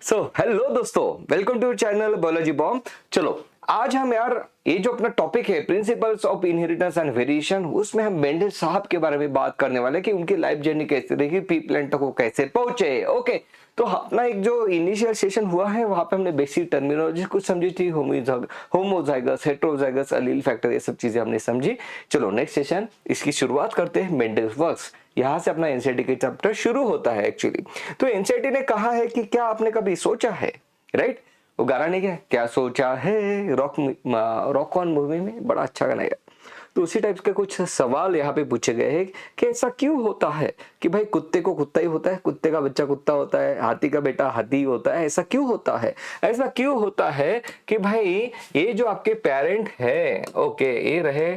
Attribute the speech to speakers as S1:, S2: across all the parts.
S1: सो hello दोस्तों, welcome to channel biology bomb. चलो आज हम यार ये जो अपना टॉपिक है principles of inheritance and variation, उसमें हम मेंडल साहब के बारे में बात करने वाले कि उनकी लाइफ जर्नी कैसे रही, पी प्लांट तक वो कैसे पहुंचे। ओके, तो अपना एक जो इनिशियल सेशन हुआ है वहां पे हमने बेसिक टर्मिनोलॉजी कुछ समझी थी, होमोजाइगस, हेटेरोजाइगस, एलील फैक्टर, ये सब चीजें हमने समझी। चलो नेक्स्ट सेशन इसकी शुरुआत करते हैं, मेंडल्स वर्क्स। यहाँ से अपना एनसीईआरटी का चैप्टर शुरू होता है एक्चुअली। तो एनसीईआरटी ने कहा है कि क्या आपने कभी सोचा है, राइट? वो गाना नहीं क्या सोचा है, रॉक ऑन मूवी में बड़ा अच्छा गाना है। तो उसी टाइप के कुछ सवाल यहाँ पे पूछे गए हैं कि ऐसा क्यों होता है कि भाई कुत्ते को कुत्ता ही होता है, कुत्ते का बच्चा कुत्ता होता है, हाथी का बेटा हाथी होता है। ऐसा क्यों होता है? ऐसा क्यों होता है कि भाई ये जो आपके पेरेंट है, ओके, ये रहे,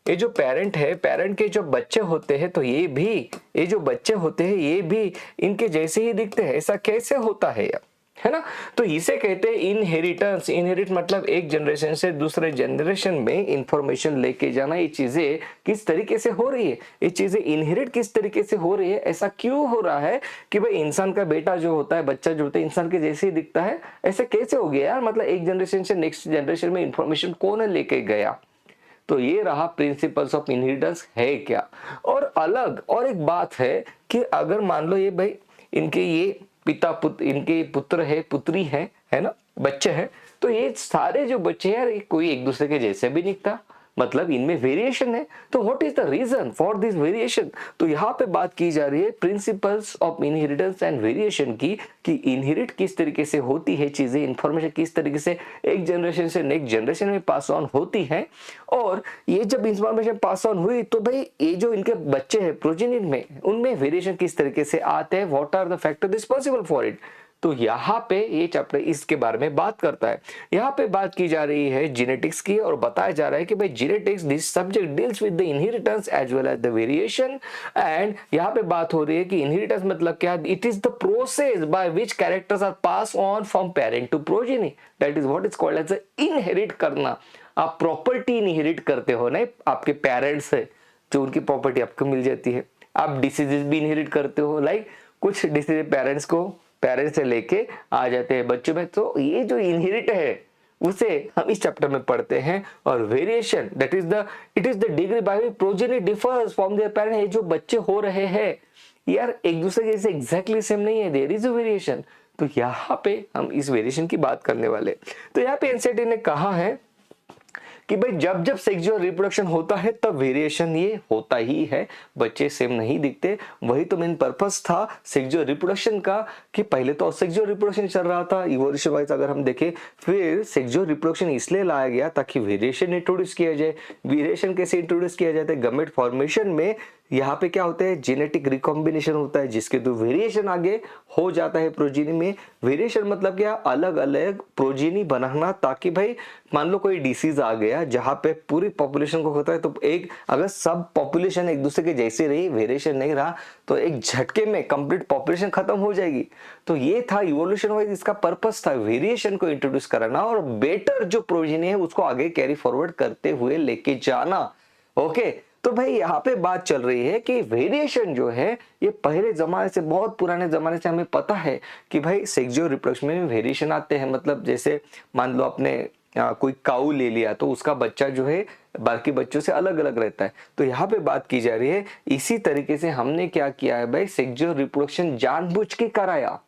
S1: ये जो पेरेंट है, पेरेंट के जो बच्चे होते हैं, तो ये जो बच्चे होते हैं ये भी इनके जैसे ही दिखते हैं। ऐसा कैसे होता है यार, है ना? तो इसे कहते हैं इनहेरिटेंस। इनहेरिट मतलब एक जनरेशन से दूसरे जनरेशन में इंफॉर्मेशन लेके जाना। ये चीजें किस तरीके से हो रही है, ये चीजें इनहेरिट किस तरीके से हो रही है, ऐसा क्यों हो रहा है कि भाई इंसान का बेटा जो होता है, बच्चा जो होता है, इंसान के जैसे ही दिखता है। ऐसे कैसे हो गया यार? मतलब एक जनरेशन से नेक्स्ट जनरेशन में इंफॉर्मेशन कौन लेके गया? तो ये रहा प्रिंसिपल्स ऑफ इनहेरिटेंस है क्या। और अलग और एक बात है कि अगर मान लो ये भाई इनके ये पिता पुत्र, इनके पुत्र है, पुत्री है ना, बच्चे हैं, तो ये सारे जो बच्चे हैं यार, ये कोई एक दूसरे के जैसे भी निकता, मतलब इनमें वेरिएशन है। तो what is the reason for this variation? तो यहाँ पे बात की जा रही है principles of inheritance and variation की, कि इनहेरिट किस तरीके से होती है चीजें, इंफॉर्मेशन किस तरीके से एक जनरेशन से नेक्स्ट जनरेशन में पास ऑन होती है। और ये जब इंफॉर्मेशन पास ऑन हुई तो भाई ये जो इनके बच्चे हैं प्रोजेनिट में, उनमें वेरिएशन किस तरीके से आते हैं, what are the factor responsible for it. तो यहाँ पे ये चैप्टर इसके बारे में बात करता है। यहाँ पे बात की जा रही है जेनेटिक्स की, और बताया जा रहा है कि भाई genetics, this subject deals with the inheritance as well as the variation. And यहाँ पे बात हो रही है कि इनहेरिटेंस मतलब क्या? It is the process by which characters are pass on from parent to progeny, that is what is called as inherit करना। आप प्रॉपर्टी इनहेरिट करते हो ना आपके पेरेंट्स से, जो उनकी प्रॉपर्टी आपको मिल जाती है। आप डिसीजेस भी इनहेरिट करते हो, लाइक कुछ डिसीज पेरेंट्स से लेके आ जाते हैं बच्चों में। तो ये जो इनहेरिट है उसे हम इस चैप्टर में पढ़ते हैं। और variation, that is the it is the degree by which progeny differs from there parent. ये जो बच्चे हो रहे हैं यार एक दूसरे के जैसे एग्जैक्टली सेम नहीं है, देयर इज अ वेरिएशन। तो यहाँ पे हम इस वेरिएशन की बात करने वाले। तो यहाँ पे एनसीईआरटी ने कहा है कि भाई जब जब सेक्सुअल रिप्रोडक्शन होता है तब वेरिएशन ये होता ही है, बच्चे सेम नहीं दिखते। वही तो मेन पर्पस था सेक्सुअल रिप्रोडक्शन का, कि पहले तो सेक्सुअल रिप्रोडक्शन चल रहा था इवोल्यूशन वाइज अगर हम देखें, फिर सेक्सुअल रिप्रोडक्शन इसलिए लाया गया ताकि वेरिएशन इंट्रोड्यूस किया जाए। वेरिएशन कैसे इंट्रोड्यूस किया जाता है? गमेट फॉर्मेशन में यहाँ पे क्या होता है, जेनेटिक रिकॉम्बिनेशन होता है, जिसके थ्रू वेरिएशन आगे हो जाता है प्रोजीनी में। वेरिएशन मतलब क्या? अलग अलग प्रोजीनी बनाना, ताकि भाई मान लो कोई डिसीज आ गया जहां पे पूरी पॉपुलेशन को होता है, तो एक अगर सब पॉपुलेशन एक दूसरे के जैसे रही, वेरिएशन नहीं रहा, तो एक झटके में कंप्लीट पॉपुलेशन खत्म हो जाएगी। तो ये था इवोल्यूशन वाइज, इसका पर्पस था वेरिएशन को इंट्रोड्यूस कराना और बेटर जो प्रोजीनी है उसको आगे कैरी फॉरवर्ड करते हुए लेके जाना। ओके, तो भाई यहाँ पे बात चल रही है कि वेरिएशन जो है ये पहले जमाने से, बहुत पुराने जमाने से हमें पता है कि भाई सेक्सुअल रिप्रोडक्शन में वेरिएशन आते हैं। मतलब जैसे मान लो आपने कोई काऊ ले लिया तो उसका बच्चा जो है बाकी बच्चों से अलग अलग रहता है। तो यहाँ पे बात की जा रही है इसी तरीके से हमने क्या किया है भाई, सेक्सुअल रिप्रोडक्शन जानबूझ के कराया।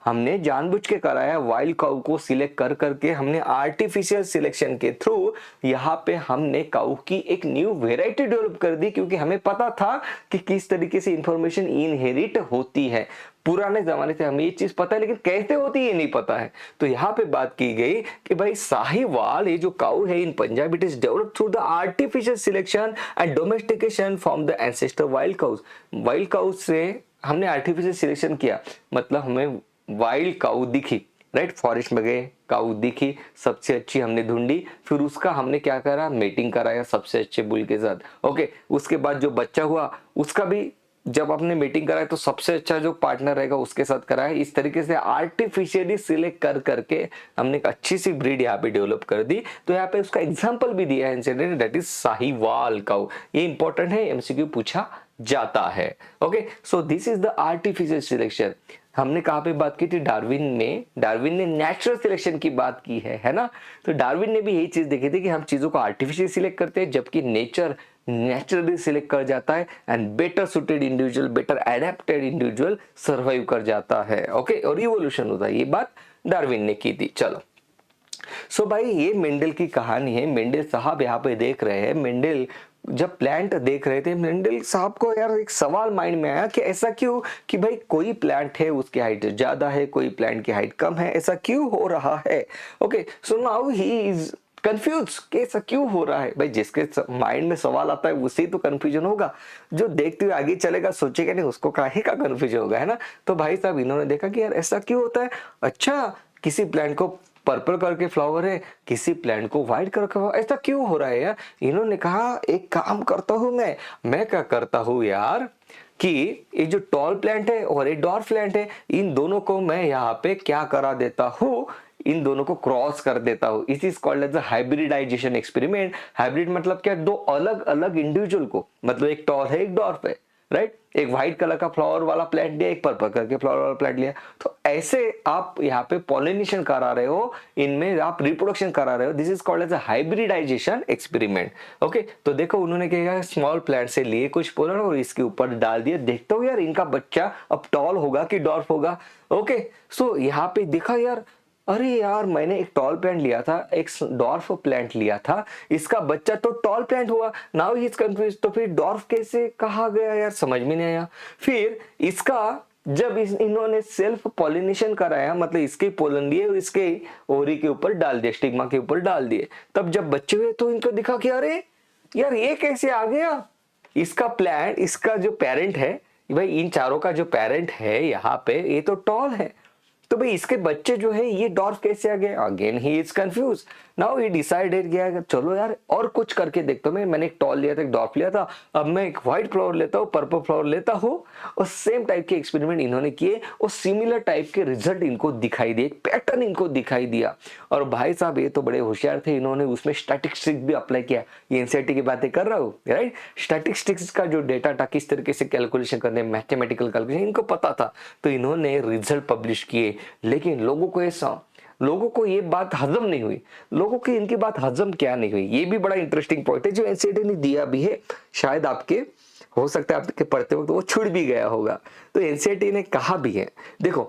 S1: हमने जानबूझ के कराया, वाइल्ड काऊ को सिलेक्ट कर करके हमने आर्टिफिशियल सिलेक्शन के थ्रू यहाँ पे हमने काऊ की एक न्यू वेराइटी डेवलप कर दी, क्योंकि हमें पता था कि किस तरीके से इंफॉर्मेशन इनहेरिट होती है। पुराने जमाने से हमें ये चीज पता है, लेकिन कैसे होती है ये नहीं पता है। तो यहाँ पे बात की गई कि भाई साहिवाल, ये जो काऊ है in Punjab, it is develop through the artificial selection and domestication from the ancestor wild cows. Wild cows से हमने आर्टिफिशियल सिलेक्शन किया, मतलब हमें वाइल्ड काऊ दिखी, राइट, फॉरेस्ट में गए, काऊ दिखी, सबसे अच्छी हमने ढूंढी, फिर उसका हमने क्या करा, मेटिंग कराया सबसे अच्छे बुल के साथ। ओके, उसके बाद जो बच्चा हुआ उसका भी जब आपने मीटिंग कराया तो सबसे अच्छा जो पार्टनर रहेगा उसके साथ कराया। इस तरीके से आर्टिफिशियली सिलेक्ट कर करके हमने एक अच्छी सी ब्रीड यहाँ पे डेवलप कर दी। तो यहाँ पे उसका एग्जांपल भी दिया है, दैट इज साहिवाल काऊ। ये इंपॉर्टेंट है, एमसीक्यू पूछा जाता है। Okay, so this is the artificial selection. हमने कहाँ पे बात की थी, डार्विन ने नेचुरल सिलेक्शन की बात की है ना। तो डार्विन ने भी यही चीज देखी थी कि हम चीजों को आर्टिफिशियल सिलेक्ट करते हैं, जबकि नेचर नेचुरली सिलेक्ट कर जाता है and better suited individual, better adapted individual survive कर जाता है। ओके, और इवोल्यूशन होता है, ये बात डार्विन ने की थी। चलो सो भाई ये मेंडल की कहानी है। मेंडल साहब यहाँ पे देख रहे हैं, मेंडल जब प्लांट देख रहे थे, मेंडल साहब को यार एक सवाल माइंड में आया कि ऐसा क्यों कि भाई कोई प्लांट है उसकी हाइट ज्यादा है, कोई प्लांट की हाइट कम है, ऐसा क्यों हो रहा है। Okay, so now he is confuse कि ऐसा क्यों हो रहा है। भाई जिसके माइंड में सवाल आता है उसे तो कंफ्यूजन होगा, जो देखते हुए आगे चलेगा सोचेगा नहीं उसको काहे का कंफ्यूजन होगा, है ना। तो भाई साहब इन्होंने देखा कि यार ऐसा क्यों होता है। अच्छा, किसी प्लांट को पर्पल कलर के फ्लावर है, किसी प्लांट को व्हाइट कलर का, ऐसा क्यों हो रहा है यार। इन्होंने कहा एक काम करता हूं मैं क्या करता हूं यार कि ये जो टॉल प्लांट है और ये डॉर्फ प्लांट है, इन दोनों को मैं यहाँ पे क्या करा देता हूँ, इन दोनों को क्रॉस कर देता हूँ। It is called as hybridization experiment. Hybrid मतलब क्या, दो अलग अलग इंडिविजुअल को, मतलब एक टॉल है एक डॉर्फ है, राइट। एक व्हाइट कलर का फ्लावर वाला प्लांट लिया, एक पर्पल कलर के फ्लावर वाला प्लांट लिया, तो ऐसे आप यहाँ पे पॉलिनेशन करा रहे हो, इनमें आप रिप्रोडक्शन करा रहे हो। This is called as a hybridization experiment. Okay, तो देखो उन्होंने क्या किया, स्मॉल प्लांट से लिए कुछ पोलन और इसके ऊपर डाल दिए, देखते हो यार इनका बच्चा अब टॉल होगा कि डॉर्फ होगा। ओके, सो यहाँ पे देखा यार, अरे यार मैंने एक टॉल प्लांट लिया था, एक डॉर्फ प्लांट लिया था, इसका बच्चा तो टॉल प्लांट हुआ। नाउ ही इज कंफ्यूज, तो फिर डॉर्फ कैसे कहा गया यार, समझ में नहीं आया। फिर इसका जब इन्होंने सेल्फ पॉलिनेशन कराया, मतलब इसके पोलन लिए और इसके ओरी के ऊपर डाल दिए, स्टिग्मा के ऊपर डाल दिए, तब जब बच्चे हुए तो इनको दिखा कि अरे यार ये कैसे आ गया। इसका प्लांट, इसका जो पेरेंट है भाई, इन चारों का जो पेरेंट है यहाँ पे, ये तो टॉल है, तो भाई इसके बच्चे जो है ये डॉर्फ कैसे आ गए। Again he is confuse. Now he decided किया चलो यार और कुछ करके देखता हूं। मैंने एक टॉल लिया था, एक डॉर्फ लिया था, अब मैं एक व्हाइट फ्लावर लेता हूँ, पर्पल फ्लावर लेता हूँ, और सेम टाइप के एक्सपेरिमेंट इन्होंने किए और सिमिलर टाइप के रिजल्ट इनको दिखाई दिए, पैटर्न इनको दिखाई दिया। और भाई साहब ये तो बड़े होशियार थे, इन्होंने उसमें स्टैटिस्टिक्स भी अप्लाई किया। ये एनसीईआरटी की बातें कर रहा हूँ, राइट। स्टैटिस्टिक्स का जो डेटा था, किस तरीके से कैलकुलेशन करने, मैथमेटिकल कैलकुलेशन इनको पता था, तो इन्होंने रिजल्ट पब्लिश किए। लेकिन लोगों को ये बात हजम नहीं हुई। लोगों की इनकी बात हजम क्या नहीं हुई, ये भी बड़ा इंटरेस्टिंग पॉइंट है जो एनसीईआरटी ने दिया भी है। शायद आपके हो सकता है आपके पढ़ते वक्त वो छूट भी गया होगा। तो एनसीईआरटी ने कहा भी है, देखो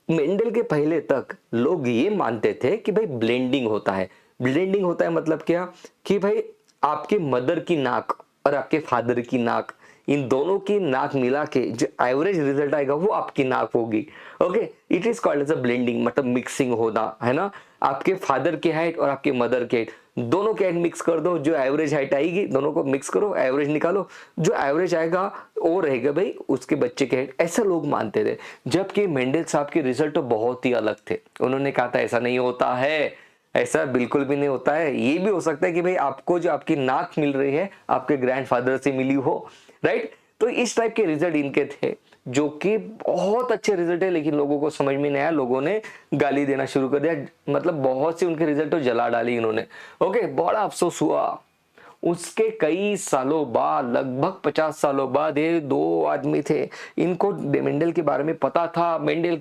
S1: मेंडल के पहले तक लोग ये मानते थे कि भाई ब्लेंडिंग होता है। ब्लेंडिंग होता है मतलब क्या कि भाई आपके मदर की नाक और आपके फादर की नाक, इन दोनों की नाक मिला के जो एवरेज रिजल्ट आएगा वो आपकी नाक होगी। Okay, it is called as a blending, मतलब मिक्सिंग होना, है ना। आपके फादर की हाइट और आपके मदर की हाइट, दोनों की हाइट मिक्स कर दो, जो एवरेज हाइट आएगी दोनों को मिक्स करो, एवरेज निकालो, जो एवरेज आएगा वो रहेगा भाई उसके बच्चे के हाइट। ऐसा लोग मानते थे। जबकि मेंडल साहब के रिजल्ट तो बहुत ही अलग थे। उन्होंने कहा था ऐसा नहीं होता है, ऐसा बिल्कुल भी नहीं होता है। ये भी हो सकता है कि भाई आपको जो आपकी नाक मिल रही है आपके ग्रैंडफादर से मिली हो, राइट। तो इस टाइप के रिजल्ट इनके थे, जो कि बहुत अच्छे रिजल्ट है, लेकिन लोगों को समझ में नहीं आया, लोगों ने गाली देना शुरू कर दिया, मतलब बहुत से उनके रिजल्ट तो जला डाली इन्होंने। ओके, बड़ा अफसोस हुआ। उसके कई सालों बाद, लगभग 50 सालों बाद, ये दो आदमी थे, इनको मेंडल के बारे में पता था। मेंडल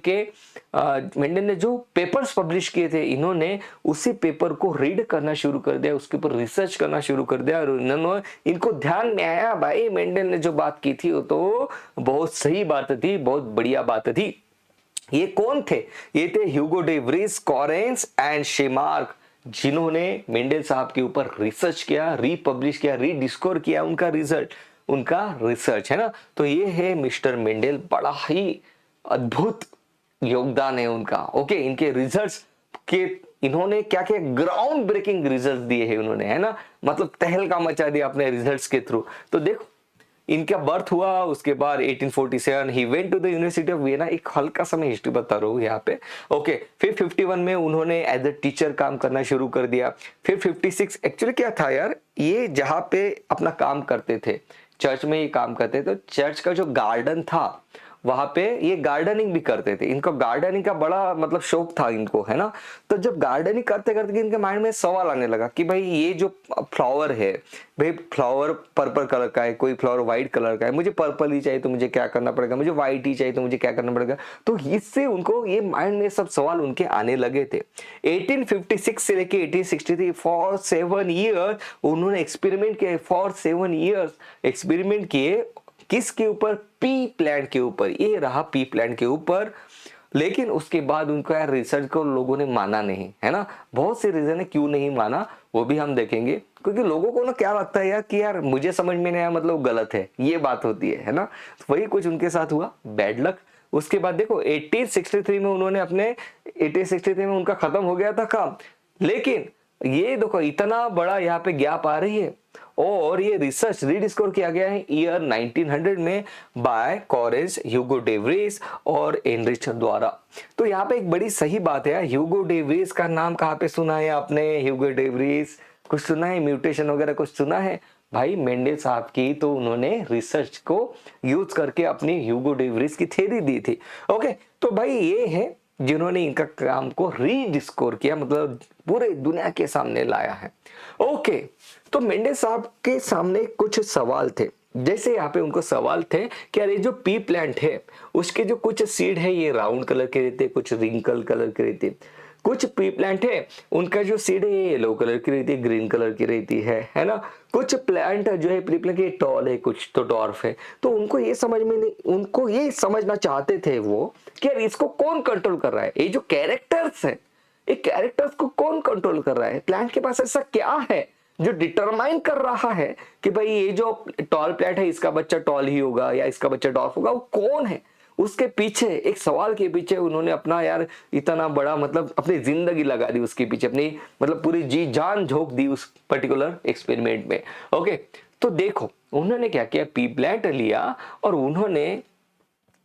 S1: ने जो पेपर्स पब्लिश किए थे, इन्होंने उसी पेपर को रीड करना शुरू कर दिया, उसके ऊपर रिसर्च करना शुरू कर दिया, और इनको ध्यान में आया भाई मेंडल ने जो बात की थी वो तो बहुत सही बात थी, बहुत बढ़िया बात थी। ये कौन थे? ये थे Hugo de Vries, Correns and Tschermak, जिन्होंने मेंडल साहब के ऊपर रिसर्च किया, रीपब्लिश किया, रीडिस्कवर किया उनका रिसर्च, है ना। तो ये है मिस्टर मेंडल, बड़ा ही अद्भुत योगदान है उनका। ओके, इनके रिजल्ट्स के इन्होंने क्या क्या ग्राउंड ब्रेकिंग रिजल्ट्स दिए हैं उन्होंने, है ना, मतलब तहलका मचा दिया अपने रिजल्ट्स के थ्रू। तो देखो इनका बर्थ हुआ, उसके बाद 1847 he went to the university of Vienna. एक हल्का सा मैं हिस्ट्री बता रहा हूँ यहाँ पे। ओके, फिर 51 में उन्होंने एज अ टीचर काम करना शुरू कर दिया। फिर 56 एक्चुअली क्या था यार, ये जहाँ पे अपना काम करते थे, चर्च में ये काम करते थे, तो चर्च का जो गार्डन था वहां पे ये गार्डनिंग भी करते थे। इनको गार्डनिंग का बड़ा मतलब शौक था इनको, है ना। तो जब गार्डनिंग करते करते इनके माइंड में सवाल आने लगा कि भाई ये जो फ्लावर है, भाई फ्लावर पर्पल कलर का है, कोई फ्लावर व्हाइट कलर का है, मुझे पर्पल ही चाहिए तो मुझे क्या करना पड़ेगा, मुझे व्हाइट ही चाहिए तो मुझे क्या करना पड़ेगा। तो इससे उनको ये माइंड में सब सवाल उनके आने लगे थे। 1856 से लेके 1863 फॉर 7 ईयर उन्होंने एक्सपेरिमेंट किए, फॉर 7 ईयर्स एक्सपेरिमेंट किए। किसके ऊपर? पी प्लांट के ऊपर। ये रहा पी प्लांट के ऊपर। लेकिन उसके बाद उनका यार रिसर्च को लोगों ने माना नहीं, है ना। बहुत से रीजन है क्यों नहीं माना, वो भी हम देखेंगे। क्योंकि लोगों को ना क्या लगता है यार कि यार मुझे समझ में नहीं आया मतलब गलत है, ये बात होती है ना। तो वही कुछ उनके साथ हुआ, बैड लक। उसके बाद देखो 1863 में उन्होंने अपने 1863 में उनका खत्म हो गया था काम। लेकिन ये देखो इतना बड़ा यहाँ पे गैप आ रही है। और ये रिसर्च रीडिस्कवर किया गया है ईयर 1900 में बाय कॉरेज, ह्यूगो डे व्रीज और एनरिच द्वारा। तो यहाँ पे एक बड़ी सही बात है, ह्यूगो डे व्रीज का नाम कहाँ पे सुना है आपने? ह्यूगो डे व्रीज कुछ सुना है? म्यूटेशन वगैरह कुछ सुना है? भाई मेंडल साहब की तो उन्होंने रिसर्च को यूज करके अपनी ह्यूगो डे व्रीज की थ्योरी दी थी। ओके, तो भाई ये है जिन्होंने इनका काम को रीडिस्कवर किया, मतलब पूरे दुनिया के सामने लाया है। ओके, तो मेंडल साहब के सामने कुछ सवाल थे। जैसे यहाँ पे उनको सवाल थे कि अरे जो पी प्लांट है उसके जो कुछ सीड है ये राउंड कलर के रहते, कुछ रिंकल कलर के रहते। कुछ पी प्लांट है उनका जो सीड है ये येलो कलर की रहती है, ग्रीन कलर की रहती है ना। कुछ प्लांट जो है पी प्लांट ये टॉल है, कुछ तो डॉर्फ है। तो उनको ये समझ में नहीं, उनको ये समझना चाहते थे वो कि यार इसको कौन कंट्रोल कर रहा है, ये जो कैरेक्टर्स है ये कैरेक्टर्स को कौन कंट्रोल कर रहा है। प्लांट के पास ऐसा क्या है जो डिटरमाइन कर रहा है कि भाई ये जो टॉल प्लांट है इसका बच्चा टॉल ही होगा या इसका बच्चा डॉर्फ होगा, वो कौन है। उसके पीछे एक सवाल के पीछे उन्होंने अपना यार इतना बड़ा मतलब अपनी जिंदगी लगा दी उसके पीछे, अपनी मतलब पूरी जी जान झोंक दी उस पर्टिकुलर एक्सपेरिमेंट में। ओके, तो देखो उन्होंने क्या किया, पी प्लांट लिया और उन्होंने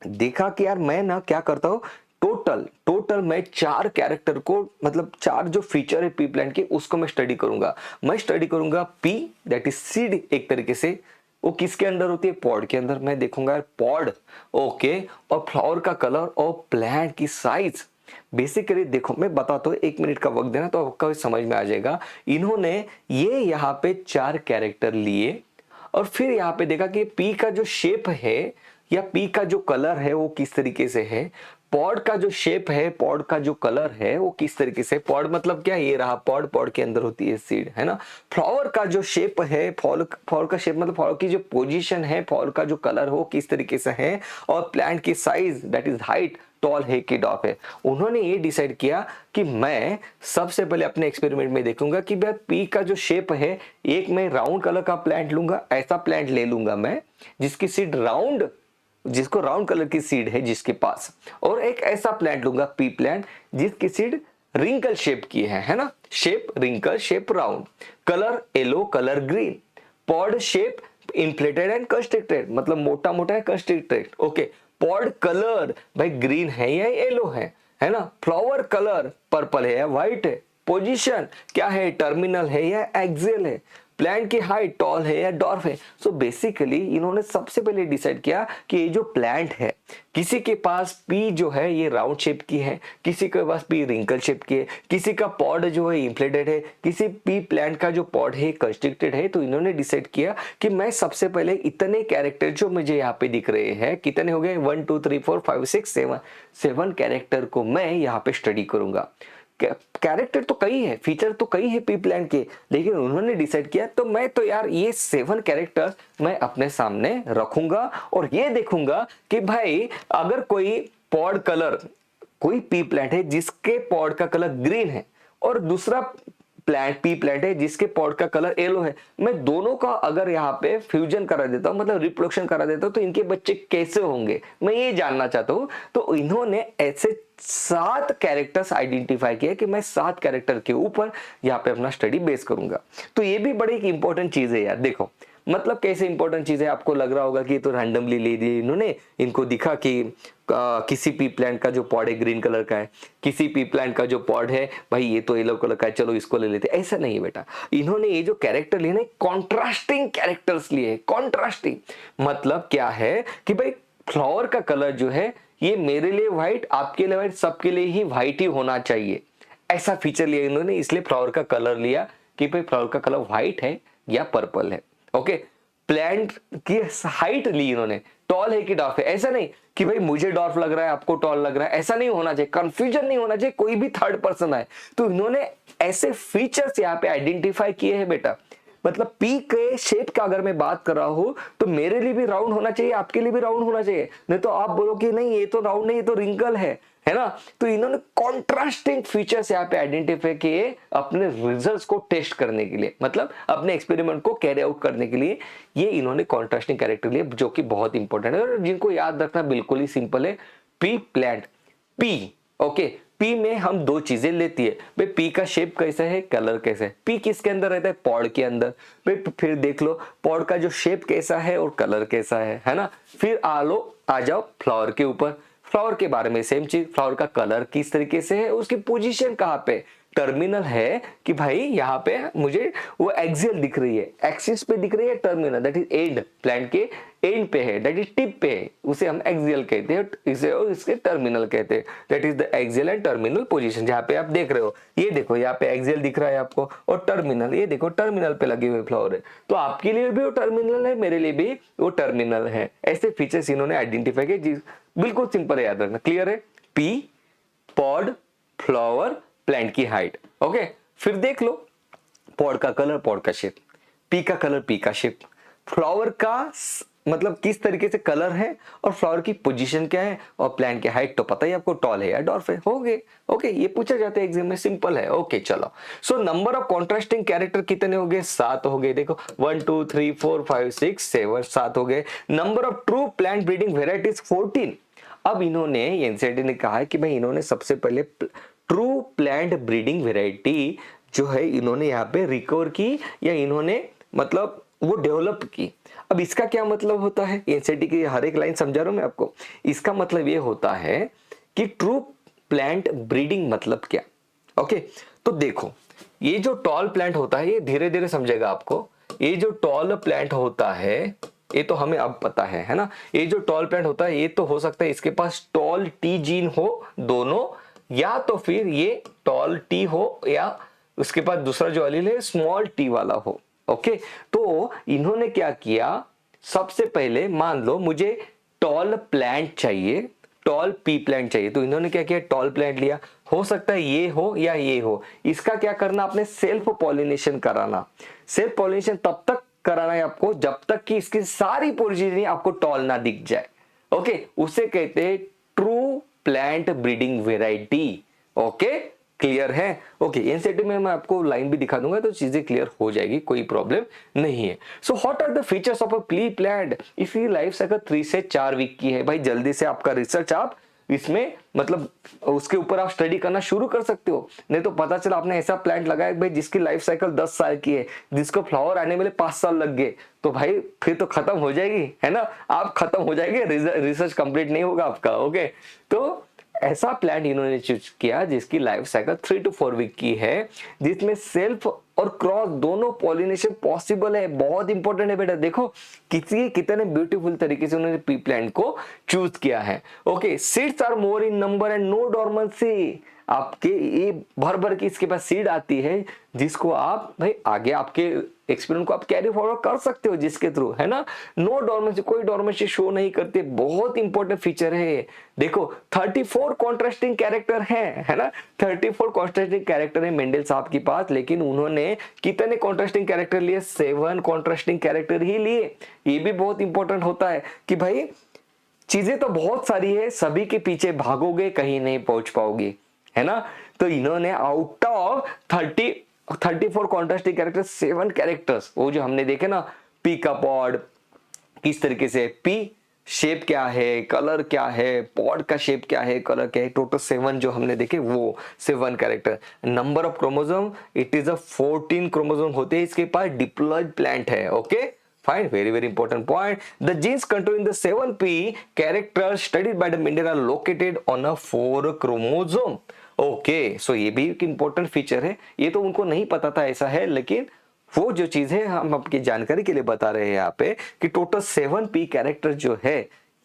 S1: देखा कि यार मैं ना क्या करता हूं, टोटल मैं 4 कैरेक्टर को मतलब 4 जो फीचर है पी प्लांट के उसको मैं स्टडी करूंगा। मैं स्टडी करूंगा पी दैट इज सीड, एक तरीके से वो किसके अंदर होती है? पॉड के अंदर। मैं देखूंगा यार पॉड, ओके, और फ्लावर का कलर और प्लांट की साइज। बेसिकली देखो मैं बताता हूँ, 1 मिनट का वक्त देना तो आपको समझ में आ जाएगा। इन्होंने ये यहाँ पे 4 कैरेक्टर लिए और फिर यहाँ पे देखा कि पी का जो शेप है या पी का जो कलर है वो किस तरीके से है, पॉड का जो शेप है, पॉड का जो कलर है वो किस तरीके से। पॉड मतलब क्या? ये रहा पॉड, पॉड के अंदर होती है सीड, है ना। फ्लावर का जो शेप है, फ्लावर का शेप मतलब फ्लावर की जो पोजीशन है, फ्लावर का जो कलर हो किस तरीके से है, और प्लांट की size that is height, tall है कि डॉप है। उन्होंने ये डिसाइड किया कि मैं सबसे पहले अपने एक्सपेरिमेंट में देखूंगा कि भाई पी का जो शेप है, एक मैं राउंड कलर का प्लांट लूंगा, ऐसा प्लांट ले लूंगा मैं जिसकी सीड राउंड, जिसको राउंड कलर की सीड है जिसके पास, और एक ऐसा प्लांट लूंगा पी प्लांट जिसकी सीड रिंकल शेप की है ना। Shape wrinkle, shape round, colour yellow, colour green, pod shape inflated and constricted, मतलब मोटा मोटा है, कंस्ट्रिक्टेड। ओके, पॉड कलर भाई ग्रीन है या येलो है ना। फ्लावर कलर पर्पल है या व्हाइट है। पोजीशन क्या है? टर्मिनल है या एक्सियल है। प्लांट की हाइट टॉल है या डॉर्फ है। सो बेसिकली इन्होंने सबसे पहले डिसाइड किया कि ये जो प्लांट है, किसी के पास पी जो है ये राउंड शेप की है, किसी के पास पी रिंकल शेप की है, किसी का पॉड जो है इन्फ्लेटेड है, किसी पी प्लांट का जो पॉड है कंस्ट्रिक्टेड है। तो इन्होंने डिसाइड किया कि मैं सबसे पहले इतने कैरेक्टर जो मुझे यहाँ पे दिख रहे हैं, कितने हो गए? 1 2 3 4 5 6 7 कैरेक्टर को मैं यहाँ पे स्टडी करूंगा। कैरेक्टर तो कई है, फीचर तो कई है पी प्लांट के, लेकिन उन्होंने डिसाइड किया तो मैं तो यार ये 7 कैरेक्टर मैं अपने सामने रखूंगा और ये देखूंगा कि भाई अगर कोई पॉड कलर, कोई पी प्लांट है जिसके पॉड का कलर ग्रीन है और दूसरा प्लांट पी प्लांट है जिसके पॉड का कलर येलो है, मैं दोनों का अगर यहाँ पे फ्यूजन करा देता हूँ, मतलब रिप्रोडक्शन करा देता हूँ, तो इनके बच्चे कैसे होंगे मैं ये जानना चाहता हूँ। तो इन्होंने ऐसे 7 कैरेक्टर्स आइडेंटिफाई किया कि मैं 7 कैरेक्टर के ऊपर यहाँ पे अपना स्टडी बेस करूंगा। तो ये भी बड़ी एक इंपॉर्टेंट चीज है यार। देखो मतलब कैसे इंपॉर्टेंट चीज है, आपको लग रहा होगा कि ये तो रैंडमली ले दी इन्होंने, इनको दिखा कि किसी पी प्लांट का जो पॉड है ग्रीन कलर का है, किसी पी प्लांट का जो पॉड है भाई ये तो येलो कलर का है, चलो इसको ले लेते। ऐसा नहीं है बेटा, इन्होंने ये जो कैरेक्टर लिए ना कॉन्ट्रास्टिंग कैरेक्टर्स लिए। कॉन्ट्रास्टिंग मतलब क्या है कि भाई फ्लावर का कलर जो है ये मेरे लिए व्हाइट, आपके लिए व्हाइट, सबके लिए ही व्हाइट ही होना चाहिए, ऐसा फीचर लिया इन्होंने, इसलिए फ्लावर का कलर लिया कि भाई फ्लावर का कलर व्हाइट है या पर्पल है। ओके, प्लांट की हाइट ली इन्होंने, टॉल है कि डॉर्फ है, ऐसा नहीं कि भाई मुझे डॉर्फ लग रहा है आपको टॉल लग रहा है, ऐसा नहीं होना चाहिए, कंफ्यूजन नहीं होना चाहिए, कोई भी थर्ड पर्सन आए। तो इन्होंने ऐसे फीचर्स यहाँ पे आइडेंटिफाई किए हैं बेटा। मतलब पी के शेप का अगर मैं बात कर रहा हूं तो मेरे लिए भी राउंड होना चाहिए, आपके लिए भी राउंड होना चाहिए, नहीं तो आप बोलो कि नहीं ये तो राउंड नहीं, ये तो रिंकल है ना। तो इन्होंने कॉन्ट्रास्टिंग फीचर्स यहाँ पे आइडेंटिफाई किए अपने रिजल्ट्स को टेस्ट करने के लिए, मतलब अपने एक्सपेरिमेंट को कैरी आउट करने के लिए ये इन्होंने कॉन्ट्रास्टिंग कैरेक्टर लिए, जो कि बहुत इंपॉर्टेंट है और जिनको याद रखना बिल्कुल ही सिंपल है। P plant, P okay, P में हम दो चीजें लेती है भाई, पी का शेप कैसा है, कलर कैसा है। पी किसके अंदर रहता है, पॉड के अंदर। भाई फिर देख लो पॉड का जो शेप कैसा है और कलर कैसा है ना। फिर आ जाओ फ्लावर के ऊपर, फ्लावर के बारे में सेम चीज, फ्लावर का कलर किस तरीके से है, उसकी पोजीशन कहाँ पे, टर्मिनल है कि भाई यहाँ पे मुझे वो एक्सियल दिख रही है, एक्सिस पे दिख रही है, terminal that is and, plant के एंड पे है, दैट इज टिप पे है, उसे हम एक्सियल कहते हैं, इसे और इसके टर्मिनल कहते हैं, that is the axial and terminal position. जहाँ पे आप देख रहे हो, ये देखो यहाँ पे एक्सियल दिख रहा है आपको, और टर्मिनल ये देखो टर्मिनल पे लगे हुए फ्लावर है, तो आपके लिए भी वो टर्मिनल है, मेरे लिए भी वो टर्मिनल है। ऐसे फीचर्स इन्होंने आइडेंटिफाई किए, बिल्कुल सिंपल है, याद रखना। क्लियर है, पी, पॉड, फ्लावर, प्लांट की हाइट। ओके, फिर देख लो पॉड का कलर, पॉड का शेप, पी का कलर, पी का शेप, फ्लावर का मतलब किस तरीके से कलर है और फ्लावर की पोजीशन क्या है, और प्लांट की हाइट तो पता ही आपको, टॉल है या डॉर्फ है, हो गए। ओके, ये पूछा जाता है एग्जाम में, सिंपल है। ओके चलो, so number of contrasting character कितने हो गए, 7 हो गए। देखो 1 2 3 4 5 6 7 7 हो गए। Number of true plant breeding varieties 14। अब इन्होंने एनसीईआरटी ने कहा कि भाई इन्होंने सबसे पहले ट्रू प्लांट ब्रीडिंग वेराइटी जो है इन्होंने यहाँ पे रिकवर की, या इन्होंने मतलब वो डेवलप की। अब इसका क्या मतलब होता है, एनसीईआरटी की हर एक लाइन समझा रहा हूं मैं आपको। इसका मतलब ये होता है कि ट्रू प्लांट ब्रीडिंग मतलब क्या। ओके, तो देखो ये जो टॉल प्लांट होता है ये धीरे धीरे समझेगा आपको। ये जो टॉल प्लांट होता है ये तो हमें अब पता है ना। ये जो टॉल प्लांट होता है ये तो हो सकता है इसके पास टॉल टी जीन हो दोनों, या तो फिर ये टॉल टी हो, या उसके पास दूसरा जो एलील है स्मॉल टी वाला हो। ओके, तो इन्होंने क्या किया, सबसे पहले मान लो मुझे टॉल प्लांट चाहिए, टॉल पी प्लांट चाहिए, तो इन्होंने क्या किया, टॉल प्लांट लिया। हो सकता है ये हो या ये हो, इसका क्या करना, आपने सेल्फ पॉलिनेशन कराना। सेल्फ पॉलिनेशन तब तक कराना है आपको जब तक कि इसकी सारी पोजीशन आपको टॉल ना दिख जाए। ओके, उसे कहते हैं true plant breeding variety. Okay, clear है। ओके, एनसीईआरटी में मैं आपको लाइन भी दिखा दूंगा तो चीजें क्लियर हो जाएगी, कोई प्रॉब्लम नहीं है। So what are the features of a pea plant, इसकी लाइफ साइकिल 3 से 4 वीक की है। भाई जल्दी से आपका रिसर्च आप इसमें मतलब उसके ऊपर आप स्टडी करना शुरू कर सकते हो। नहीं तो पता चला आपने ऐसा प्लांट लगाया भाई जिसकी लाइफ साइकिल 10 साल की है, जिसको फ्लावर आने में 5 साल लग गए, तो भाई फिर तो खत्म हो जाएगी, है ना, आप खत्म हो जाएंगे, रिसर्च कंप्लीट नहीं होगा आपका। ओके, तो ऐसा प्लांट इन्होंने चूज किया जिसकी लाइफ साइकिल 3 to 4 वीक की है, जिसमें सेल्फ और क्रॉस दोनों पॉलिनेशन पॉसिबल है। बहुत इंपॉर्टेंट है बेटा, देखो कितने ब्यूटीफुल तरीके से उन्होंने पी प्लांट को चूज किया है। Okay, seeds are more in number and no dormancy. आपके ये भर भर की इसके पास सीड आती है जिसको आप भाई आगे आपके एक्सपीरियंस को आप कैरी फॉरवर्ड कर सकते हो जिसके थ्रू, है ना। नो डॉर्मेंसी, कोई डॉर्मेंसी शो नहीं करते, बहुत इंपॉर्टेंट फीचर है। देखो 34 कॉन्ट्रास्टिंग कैरेक्टर है ना, 34 कॉन्ट्रास्टिंग कैरेक्टर है मेंडल साहब के पास, लेकिन उन्होंने कितने कॉन्ट्रास्टिंग कैरेक्टर लिए, 7 कॉन्ट्रास्टिंग कैरेक्टर ही लिए। ये भी बहुत इंपॉर्टेंट होता है कि भाई चीजें तो बहुत सारी है, सभी के पीछे भागोगे कहीं नहीं पहुंच पाओगे, है ना। तो इन्होंने out of 34 contrasting character 7 characters, वो जो हमने देखे ना, पी का पॉड किस तरीके से, पी शेप क्या है, कलर क्या है, पॉड का शेप क्या है, कलर क्या है, टोटल 7 जो हमने देखे वो 7 character. Number of chromosome, it is a 14 chromosome होते हैं इसके पास, डिप्लॉयड प्लांट है। Okay fine, very very important point. The genes controlling the 7p characters studied by the Mendel are located on a 4 chromosome. Okay, so ये भी एक important feature है, ये तो उनको नहीं पता था ऐसा है, लेकिन वो जो चीज है हम आपकी जानकारी के लिए बता रहे हैं यहाँ पे कि टोटल 7p कैरेक्टर जो है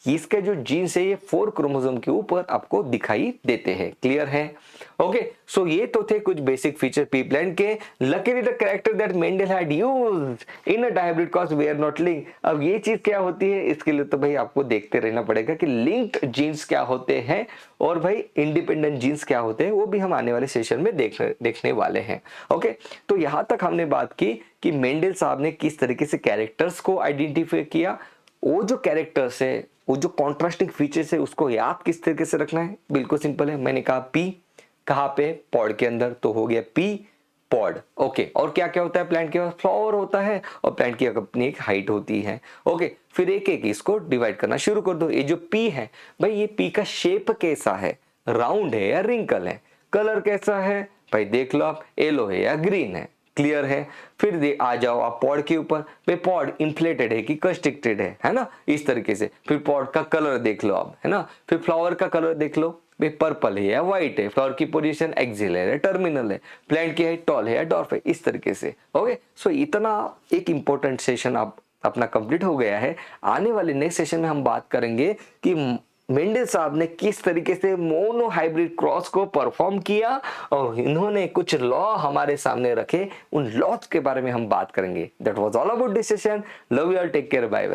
S1: इसके जो जीन्स है ये 4 क्रोमोसोम के ऊपर आपको दिखाई देते हैं। क्लियर है? ओके, सो ये तो थे कुछ बेसिक फीचर पी प्लांट के। Luckily the character that Mendel had used in a dihybrid cross were not linked. अब ये चीज क्या होती है, इसके लिए तो भाई आपको देखते रहना पड़ेगा कि लिंक्ड जीन्स क्या होते हैं और भाई इंडिपेंडेंट जीन्स क्या होते हैं, वो भी हम आने वाले सेशन में देखने वाले हैं। ओके, तो यहां तक हमने बात की कि मेंडल साहब ने किस तरीके से कैरेक्टर्स को आइडेंटिफाई किया। वो जो कैरेक्टर्स है, वो जो कॉन्ट्रास्टिंग फीचर्स है, उसको याद किस तरीके से रखना है, बिल्कुल सिंपल है। मैंने कहा पी कहाँ पे, पॉड के अंदर, तो हो गया पी पॉड। ओके, और क्या क्या होता है प्लांट के पास, फ्लावर होता है और प्लांट की अपनी एक हाइट होती है। ओके, फिर एक एक इसको डिवाइड करना शुरू कर दो। ये जो पी है भाई, ये पी का शेप कैसा है, राउंड है या रिंकल है, कलर कैसा है भाई देख लो आप, येलो है या ग्रीन है। क्लियर है? फिर आ जाओ आप पॉड के ऊपर, भाई पॉड इंफ्लेटेड है कि कंस्ट्रिक्टेड है ना, इस तरीके से। फिर पॉड का कलर देख लो आप, है ना। फिर फ्लावर का कलर देख लो, भाई पर्पल है या व्हाइट है, फ्लावर की पोजीशन एक्सियल है या टर्मिनल है, प्लांट की हाइट टॉल है या डॉर्फ है, इस तरीके से। ओके, सो इतना एक इंपॉर्टेंट सेशन आप अपना कंप्लीट हो गया है। आने वाले नेक्स्ट सेशन में हम बात करेंगे कि मेंडल साहब ने किस तरीके से मोनो हाइब्रिड क्रॉस को परफॉर्म किया और इन्होंने कुछ लॉ हमारे सामने रखे, उन लॉज के बारे में हम बात करेंगे। That was all about this session. Love you all, take care, bye bye.